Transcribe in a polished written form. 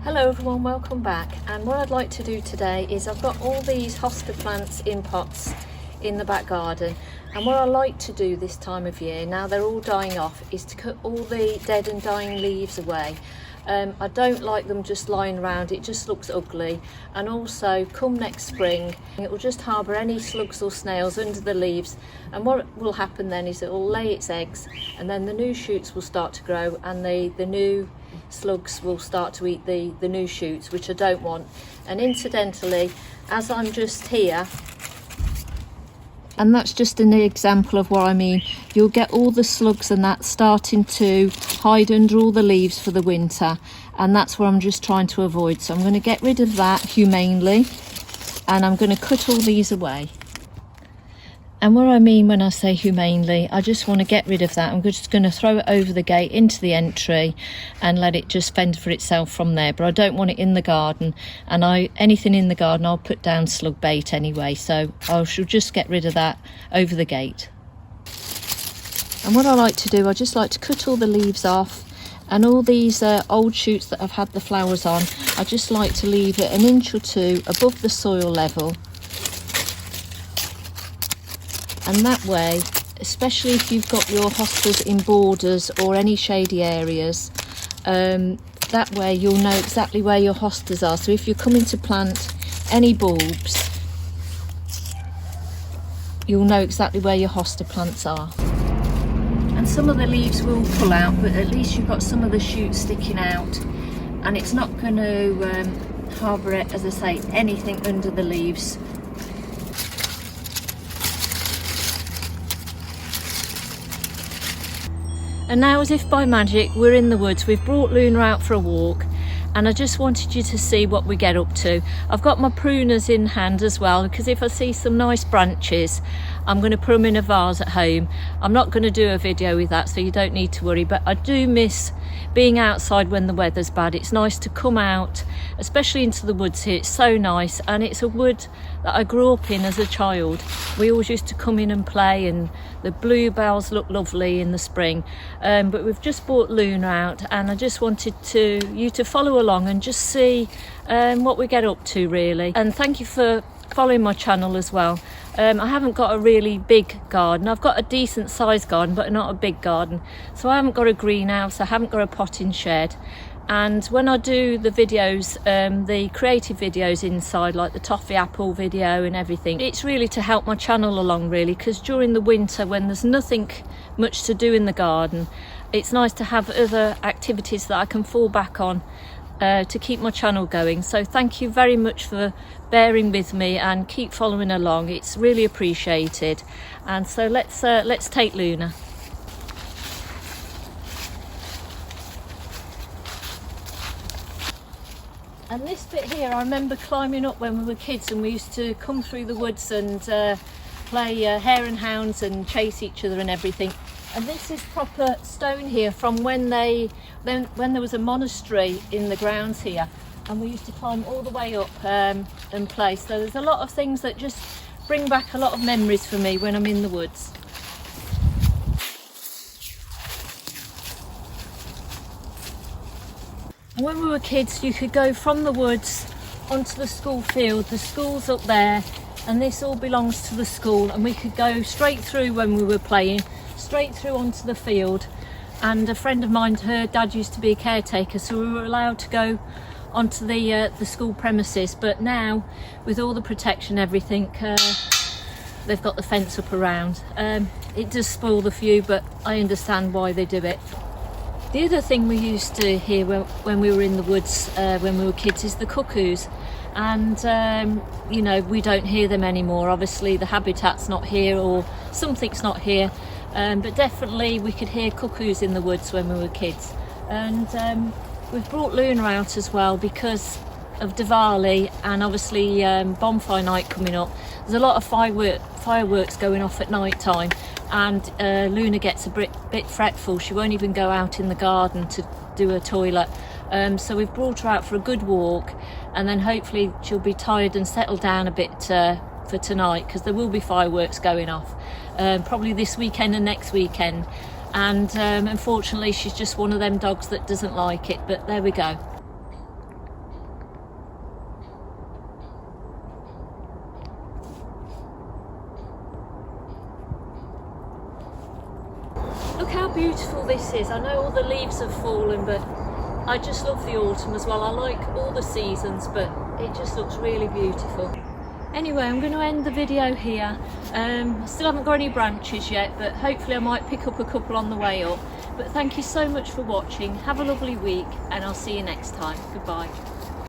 Hello everyone, welcome back. And what I'd like to do today is I've got all these hosta plants in pots in the back garden, and what I like to do this time of year, now they're all dying off, is to cut all the dead and dying leaves away. I don't like them just lying around, it just looks ugly. And also come next spring it will just harbour any slugs or snails under the leaves, and what will happen then is it will lay its eggs, and then the new shoots will start to grow, and the new slugs will start to eat the new shoots, which I don't want. And incidentally, as I'm just here, and that's just an example of what I mean, you'll get all the slugs and that starting to hide under all the leaves for the winter, and that's what I'm just trying to avoid. So I'm going to get rid of that humanely, and I'm going to cut all these away. And what I mean when I say humanely, I just want to get rid of that. I'm just going to throw it over the gate into the entry and let it just fend for itself from there. But I don't want it in the garden, and anything in the garden I'll put down slug bait anyway, so I shall just get rid of that over the gate. And what I like to do, I just like to cut all the leaves off, and all these old shoots that I've had the flowers on, I just like to leave it an inch or two above the soil level. And that way, especially if you've got your hostas in borders or any shady areas, that way you'll know exactly where your hostas are. So if you're coming to plant any bulbs, you'll know exactly where your hosta plants are. And some of the leaves will pull out, but at least you've got some of the shoots sticking out, and it's not going to harbour it, as I say, anything under the leaves. And now, as if by magic, we're in the woods. We've brought Luna out for a walk, and I just wanted you to see what we get up to. I've got my pruners in hand as well, because if I see some nice branches, I'm going to put them in a vase at home. I'm not going to do a video with that, so you don't need to worry, but I do miss being outside when the weather's bad. It's nice to come out, especially into the woods here. It's so nice, and it's a wood that I grew up in as a child. We always used to come in and play, and the bluebells look lovely in the spring. But we've just brought Luna out, and I just wanted you to follow along and just see what we get up to, really. And thank you for following my channel as well. I haven't got a really big garden. I've got a decent sized garden, but not a big garden. So I haven't got a greenhouse, I haven't got a potting shed. And when I do the videos, the creative videos inside, like the toffee apple video and everything, it's really to help my channel along, really, because during the winter, when there's nothing much to do in the garden, it's nice to have other activities that I can fall back on to keep my channel going. So thank you very much for bearing with me, and keep following along. It's really appreciated. And so let's take Luna. And this bit here, I remember climbing up when we were kids, and we used to come through the woods and play hare and hounds and chase each other and everything. And this is proper stone here from when there was a monastery in the grounds here, and we used to climb all the way up and play. So there's a lot of things that just bring back a lot of memories for me when I'm in the woods. And when we were kids, you could go from the woods onto the school field. The school's up there, and this all belongs to the school, and we could go straight through when we were playing, straight through onto the field. And a friend of mine, her dad used to be a caretaker, so we were allowed to go onto the school premises. But now, with all the protection, everything, they've got the fence up around. It does spoil the view, but I understand why they do it. The other thing we used to hear when we were in the woods when we were kids is the cuckoos. And you know, we don't hear them anymore. Obviously the habitat's not here, or something's not here, but definitely we could hear cuckoos in the woods when we were kids. And we've brought Luna out as well because of Diwali, and obviously bonfire night coming up. There's a lot of fireworks going off at night time, and Luna gets a bit fretful. She won't even go out in the garden to do her toilet. So we've brought her out for a good walk, and then hopefully she'll be tired and settle down a bit for tonight, because there will be fireworks going off probably this weekend and next weekend. And unfortunately she's just one of them dogs that doesn't like it, but there we go. Look how beautiful this is. I know all the leaves have fallen, but I just love the autumn as well. I like all the seasons, but it just looks really beautiful. Anyway, I'm going to end the video here. I still haven't got any branches yet, but hopefully I might pick up a couple on the way up. But thank you so much for watching. Have a lovely week, and I'll see you next time. Goodbye.